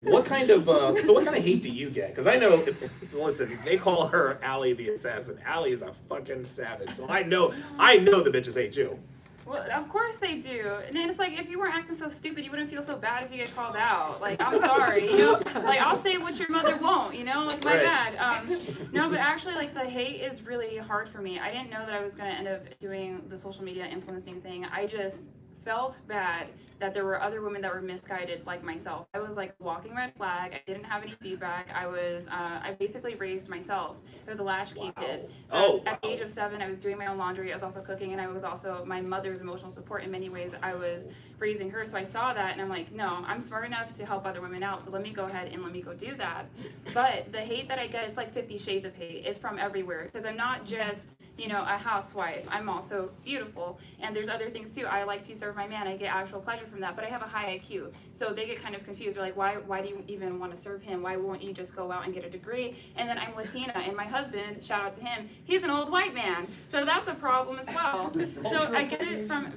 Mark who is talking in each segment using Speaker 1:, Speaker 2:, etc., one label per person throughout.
Speaker 1: What kind of what kind of hate do you get? Because I know, listen, they call her Allie the assassin. Allie is a fucking savage, so I know the bitches hate you.
Speaker 2: Well, of course they do. And it's like, if you weren't acting so stupid, you wouldn't feel so bad if you get called out. Like, I'm sorry, you know? Like, I'll say what your mother won't, you know? Like, my bad. No, but actually, like, the hate is really hard for me. I didn't know that I was going to end up doing the social media influencing thing. I just felt bad that there were other women that were misguided like myself. I was like walking red flag. I didn't have any feedback. I basically raised myself. I was a latchkey kid. So at the age of 7, I was doing my own laundry. I was also cooking, and I was also my mother's emotional support in many ways. I was raising her. So I saw that, and I'm like, no, I'm smart enough to help other women out. So let me go ahead and let me go do that. But the hate that I get, it's like 50 shades of hate. It's from everywhere, because I'm not just, you know, a housewife. I'm also beautiful, and there's other things too. I like to serve my man. I get actual pleasure from that, but I have a high IQ. So they get kind of confused. They're like, why do you even want to serve him? Why won't you just go out and get a degree? And then I'm Latina, and my husband, shout out to him, he's an old white man. So that's a problem as well. So I get it from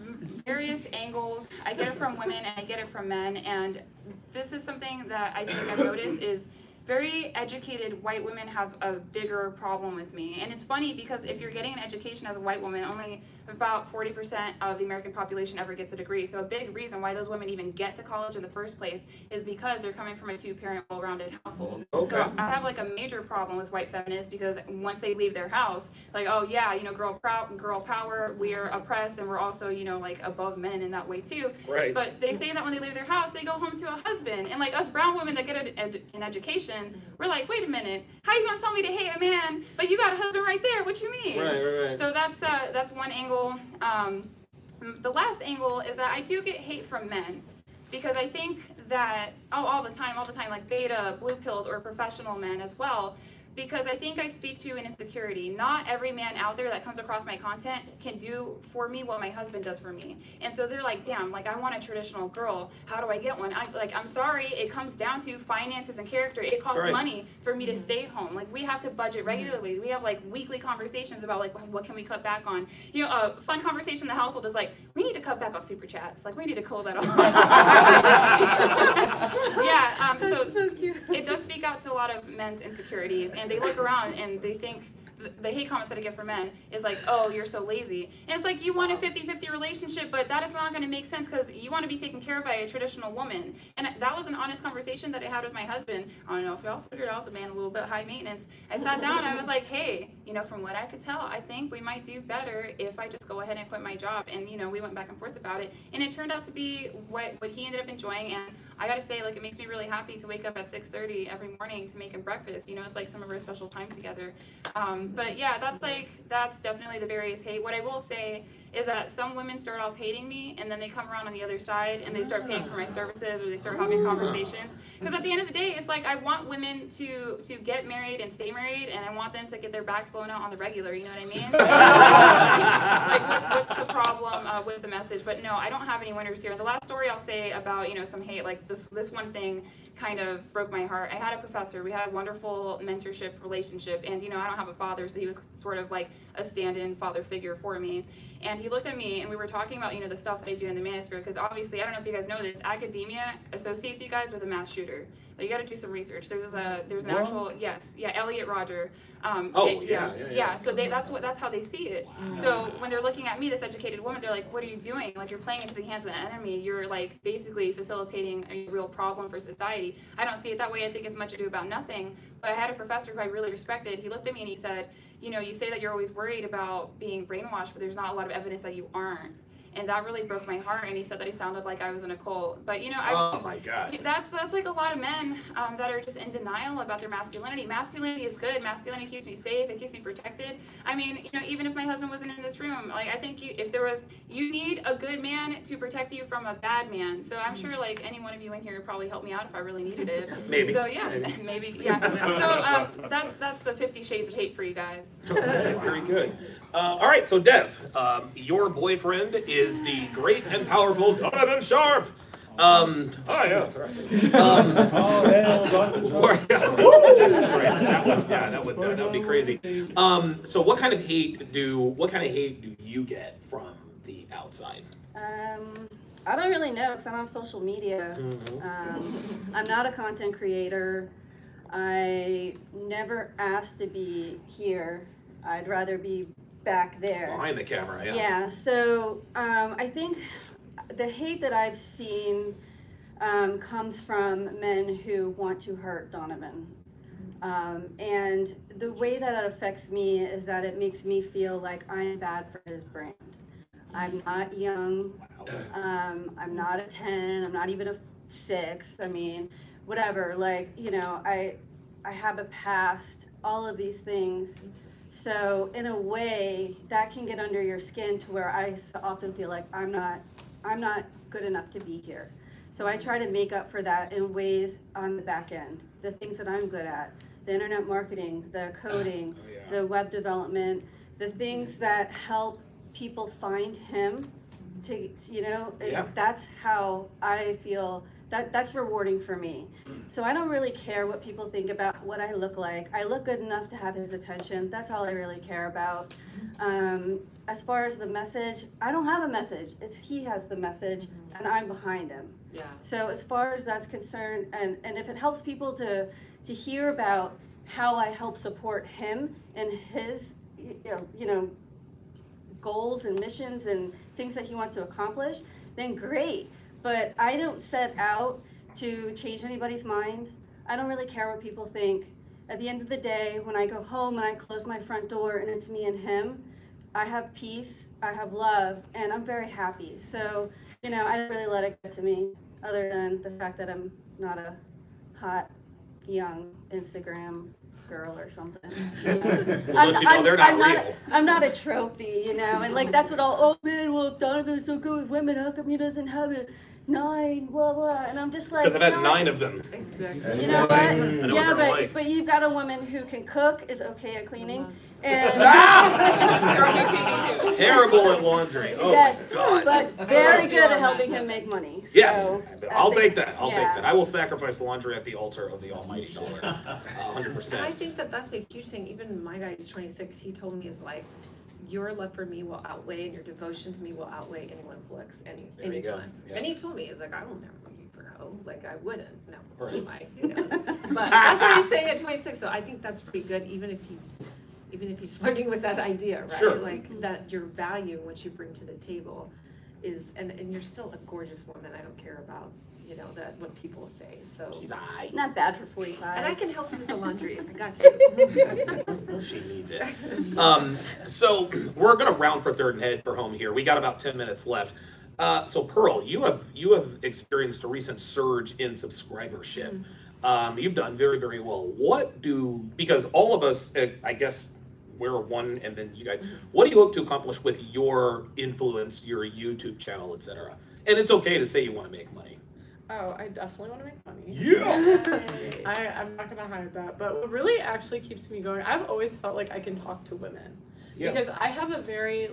Speaker 2: various angles. I get it from women, and I get it from men. And this is something that I think I've noticed is very educated white women have a bigger problem with me. And it's funny because if you're getting an education as a white woman, only about 40% of the American population ever gets a degree. So a big reason why those women even get to college in the first place is because they're coming from a 2-parent, well-rounded household. Okay. So I have like a major problem with white feminists because once they leave their house, like, oh yeah, you know, girl power, we're oppressed, and we're also, you know, like above men in that way too. Right. But they say that when they leave their house, they go home to a husband. And like us brown women that get an education, we're like, wait a minute, how you gonna tell me to hate a man, but you got a husband right there? What you mean? Right. So that's one angle. The last angle is that I do get hate from men, because I think that all the time, like beta, blue-pilled, or professional men as well. Because I think I speak to an insecurity. Not every man out there that comes across my content can do for me what my husband does for me. And so they're like, damn, like I want a traditional girl. How do I get one? I'm sorry, it comes down to finances and character. It costs money for me to stay home. Like we have to budget regularly. We have like weekly conversations about like what can we cut back on. You know, a fun conversation in the household is like, we need to cut back on super chats. Like we need to cool that off. Yeah, so cute. It does speak out to a lot of men's insecurities. And they look around and they think, the hate comments that I get from men is like, oh, you're so lazy. And it's like, you want a 50-50 relationship, but that is not going to make sense because you want to be taken care of by a traditional woman. And that was an honest conversation that I had with my husband. I don't know if y'all figured out the man a little bit high maintenance. I sat down and I was like, hey, you know, from what I could tell, I think we might do better if I just go ahead and quit my job. And, you know, we went back and forth about it. And it turned out to be what he ended up enjoying. And I got to say, like, it makes me really happy to wake up at 6:30 every morning to make him breakfast. You know, it's like some of our special time together. But yeah, that's definitely the various hate. What I will say is that some women start off hating me, and then they come around on the other side, and they start paying for my services, or they start having conversations. Because at the end of the day, it's like I want women to get married and stay married, and I want them to get their backs blown out on the regular. You know what I mean? Like, what's the problem with the message? But no, I don't have any winners here. And the last story I'll say about, you know, some hate, like this one thing kind of broke my heart. I had a professor. We had a wonderful mentorship relationship, and you know, I don't have a father, so he was sort of like a stand-in father figure for me. And he looked at me, and we were talking about, you know, the stuff that I do in the manosphere, because obviously, I don't know if you guys know this, academia associates you guys with a mass shooter. Like, you got to do some research. There's an actual, Elliot Rodger. So that's how they see it. So when they're looking at me, this educated woman, they're like, what are you doing? Like, you're playing into the hands of the enemy. You're like basically facilitating a real problem for society. I don't see it that way. I think it's much ado about nothing. But I had a professor who I really respected. He looked at me and he said, you know, you say that you're always worried about being brainwashed, but there's not a lot of evidence that you aren't. And that really broke my heart. And he said that he sounded like I was in a cult. But, you know,
Speaker 1: my God.
Speaker 2: That's like a lot of men that are just in denial about their masculinity. Masculinity is good. Masculinity keeps me safe. It keeps me protected. I mean, you know, even if my husband wasn't in this room, like, I think you need a good man to protect you from a bad man. So I'm sure, like, any one of you in here would probably help me out if I really needed it.
Speaker 1: Maybe.
Speaker 2: So, yeah, maybe yeah. So that's the 50 Shades of Hate for you guys.
Speaker 1: Okay, very good. All right, so Dev, your boyfriend is the great and powerful Donovan Sharp.
Speaker 3: Oh yeah, correct.
Speaker 1: Jesus Christ, that would be crazy. So what kind of hate do you get from the outside?
Speaker 4: I don't really know because I'm on social media. I'm not a content creator. I never asked to be here. I'd rather be back there.
Speaker 1: Behind the camera, yeah.
Speaker 4: Yeah, so I think the hate that I've seen comes from men who want to hurt Donovan. And the way that it affects me is that it makes me feel like I'm bad for his brand. I'm not young. I'm not a 10. I'm not even a 6. I mean, whatever. Like, you know, I have a past, all of these things. So in a way, that can get under your skin to where I often feel like I'm not good enough to be here. So I try to make up for that in ways on the back end, the things that I'm good at, the internet marketing, the coding, the web development, the things that help people find him to, you know, that's how I feel. That's rewarding for me. So I don't really care what people think about what I look like. I look good enough to have his attention. That's all I really care about. As far as the message, I don't have a message. He has the message, and I'm behind him.
Speaker 5: Yeah.
Speaker 4: So as far as that's concerned, and if it helps people to hear about how I help support him and his, you know, goals and missions and things that he wants to accomplish, then great. But I don't set out to change anybody's mind. I don't really care what people think. At the end of the day, when I go home and I close my front door and it's me and him, I have peace, I have love, and I'm very happy. So, you know, I don't really let it get to me, other than the fact that I'm not a hot, young Instagram girl or something. I'm not a trophy, you know, and like that's what oh man, well if Donovan's so good with women, how come he doesn't have a 9, blah blah, and I'm just like,
Speaker 1: because I've had 9 of them.
Speaker 5: Exactly.
Speaker 4: You know what?
Speaker 1: I know what they're like.
Speaker 4: But you've got a woman who can cook, is okay at cleaning, and
Speaker 1: terrible at laundry. Oh
Speaker 4: yes,
Speaker 1: my God.
Speaker 4: but very good at helping him make money.
Speaker 1: Yes,
Speaker 4: So,
Speaker 1: I'll take that. I'll take that. I will sacrifice laundry at the altar of the almighty dollar. 100%.
Speaker 5: And I think that that's a huge thing. Even my guy who's 26, he told me is like, your love for me will outweigh and your devotion to me will outweigh anyone's looks anytime.
Speaker 1: Yeah.
Speaker 5: And he told me, he's like, I will never leave you for no. Like I wouldn't. No,
Speaker 1: Right.
Speaker 5: he might. You know. But that's what he's saying at 26. So I think that's pretty good, even if he's flirting with that idea, right?
Speaker 1: Sure.
Speaker 5: Like that your value, what you bring to the table, is and you're still a gorgeous woman. I don't care about, you know, that what people say. So
Speaker 1: She's aight.
Speaker 4: not bad for 45.
Speaker 5: and I can help you with the laundry if I got you.
Speaker 1: She needs it. So we're gonna round for third and head for home here. We got about 10 minutes left. So Pearl, you have experienced a recent surge in subscribership. You've done very, very well. Because all of us, I guess we're one, and then you guys, what do you hope to accomplish with your influence, your YouTube channel, etc.? And it's okay to say you want to make money.
Speaker 6: Oh, I definitely want to make money.
Speaker 1: Yeah.
Speaker 6: I'm not gonna hide that. But what really actually keeps me going, I've always felt like I can talk to women.
Speaker 1: Yeah.
Speaker 6: Because I have a very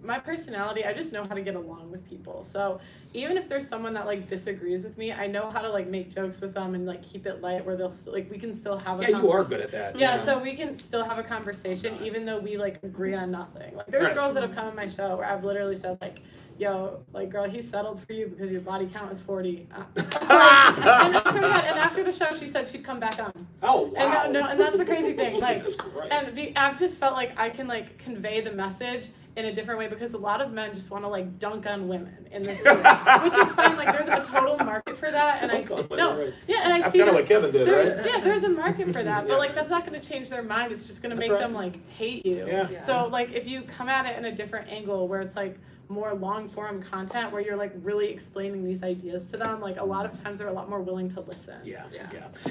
Speaker 6: my personality, I just know how to get along with people. So even if there's someone that disagrees with me, I know how to make jokes with them and keep it light where they'll we can still have a
Speaker 1: conversation. You are good at that.
Speaker 6: Yeah, so we can still have a conversation even though we agree on nothing. There's girls that have come on my show where I've literally said yo, girl, he settled for you because your body count is 40. And after the show, she said she'd come back on.
Speaker 1: Oh, wow.
Speaker 6: And that's the crazy thing.
Speaker 1: Jesus Christ.
Speaker 6: And I've just felt like I can convey the message in a different way because a lot of men just want to dunk on women in this which is fine. There's a total market for that, and
Speaker 1: That's kind of what Kevin did, right?
Speaker 6: Yeah, there's a market for that, but that's not going to change their mind. It's just going to make them hate you.
Speaker 1: Yeah.
Speaker 6: So if you come at it in a different angle where it's more long form content where you're really explaining these ideas to them, a lot of times they're a lot more willing to listen.
Speaker 1: Yeah.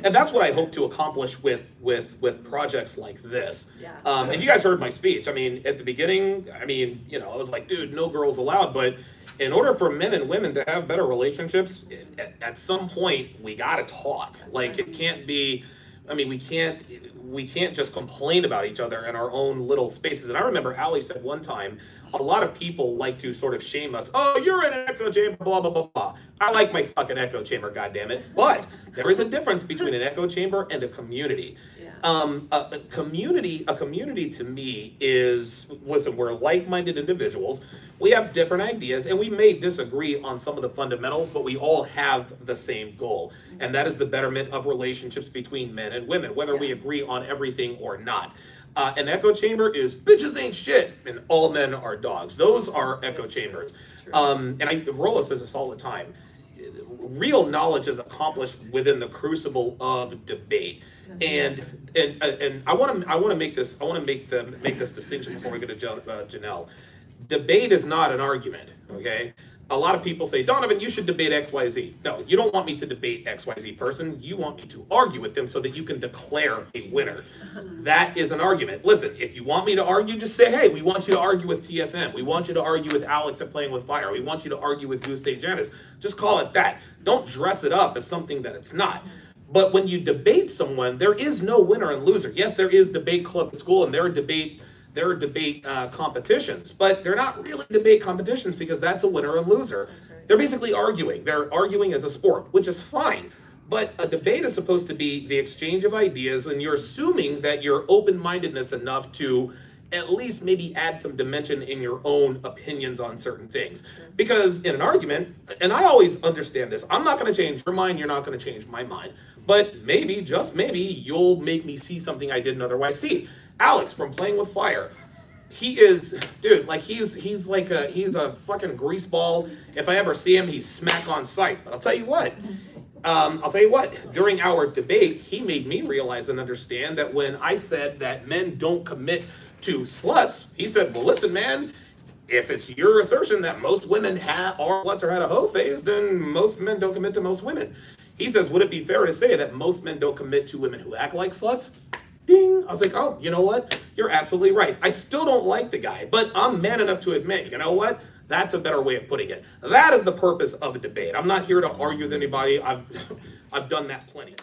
Speaker 1: And that's what I hope to accomplish with projects like this.
Speaker 5: Yeah.
Speaker 1: And you guys heard my speech. I mean, at the beginning, I was like, dude, no girls allowed. But in order for men and women to have better relationships, at some point we gotta talk. It can't be. We can't just complain about each other in our own little spaces. And I remember Ali said one time, a lot of people like to sort of shame us. Oh, you're in an echo chamber, blah, blah, blah, blah. I like my fucking echo chamber, goddammit. But there is a difference between an echo chamber and a community.
Speaker 5: Yeah.
Speaker 1: A community to me is, listen, we're like-minded individuals. we have different ideas, and we may disagree on some of the fundamentals, but we all have the same goal, and that is the betterment of relationships between men and women, whether we agree on everything or not. An echo chamber is bitches ain't shit, and all men are dogs. Those are echo chambers. Rollo says this all the time. Real knowledge is accomplished within the crucible of debate. And I want to make this distinction before we get to Janelle. Debate is not an argument, okay? A lot of people say, Donovan, you should debate XYZ. No, you don't want me to debate XYZ person. You want me to argue with them so that you can declare a winner. That is an argument. Listen, if you want me to argue, just say, hey, we want you to argue with TFM. We want you to argue with Alex at Playing with Fire. We want you to argue with Goose Day Janice. Just call it that. Don't dress it up as something that it's not. But when you debate someone, there is no winner and loser. Yes, there is debate club at school, and there are debate competitions, but they're not really debate competitions because that's a winner and loser. Right. They're basically arguing. They're arguing as a sport, which is fine. But a debate is supposed to be the exchange of ideas, and you're assuming that you're open-mindedness enough to at least maybe add some dimension in your own opinions on certain things. Because in an argument, and I always understand this, I'm not going to change your mind, you're not going to change my mind. But maybe, just maybe, you'll make me see something I didn't otherwise see. Alex from Playing with Fire, he is, dude, like he's a fucking grease ball. If I ever see him, he's smack on sight. But I'll tell you what, during our debate, he made me realize and understand that when I said that men don't commit to sluts, he said, well, listen, man, if it's your assertion that most women are sluts or had a hoe phase, then most men don't commit to most women. He says, would it be fair to say that most men don't commit to women who act like sluts? Ding. I was like, oh, you know what? You're absolutely right. I still don't like the guy, but I'm man enough to admit, you know what? That's a better way of putting it. That is the purpose of a debate. I'm not here to argue with anybody. I've done that plenty.